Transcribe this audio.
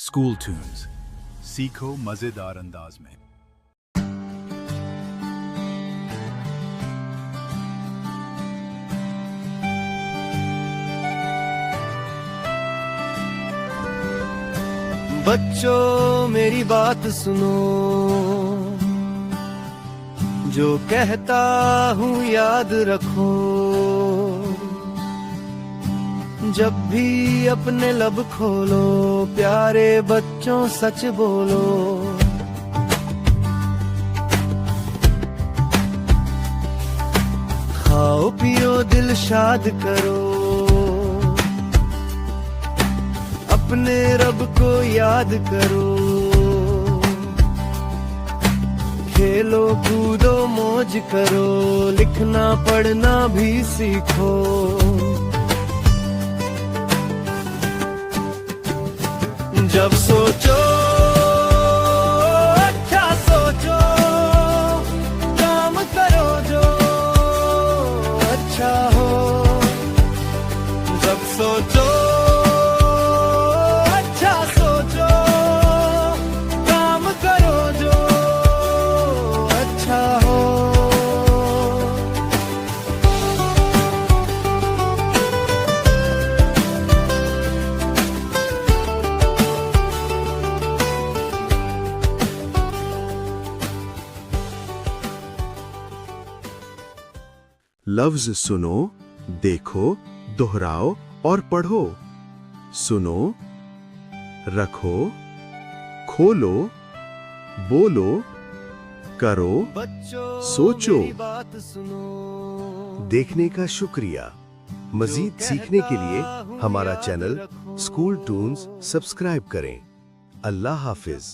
School tunes, सीखो मजेदार अंदाज में। बच्चों मेरी बात सुनो, जो कहता हूँ याद रखो। जब भी अपने लब खोलो, प्यारे बच्चों सच बोलो। खाओ पियो दिल शाद करो, अपने रब को याद करो। खेलो कूदो मौज करो, लिखना पढ़ना भी सीखो। जब सोचो अच्छा सोचो, काम करो जो अच्छा हो। जब सोचो अच्छा सोचो, काम करो जो अच्छा हो। लफ्ज सुनो, देखो, दोहराओ और पढ़ो। सुनो, रखो, खोलो, बोलो, करो, सोचो। बात सुनो। देखने का शुक्रिया। मजीद सीखने के लिए हमारा चैनल स्कूल टून्स सब्सक्राइब करें। अल्लाह हाफिज।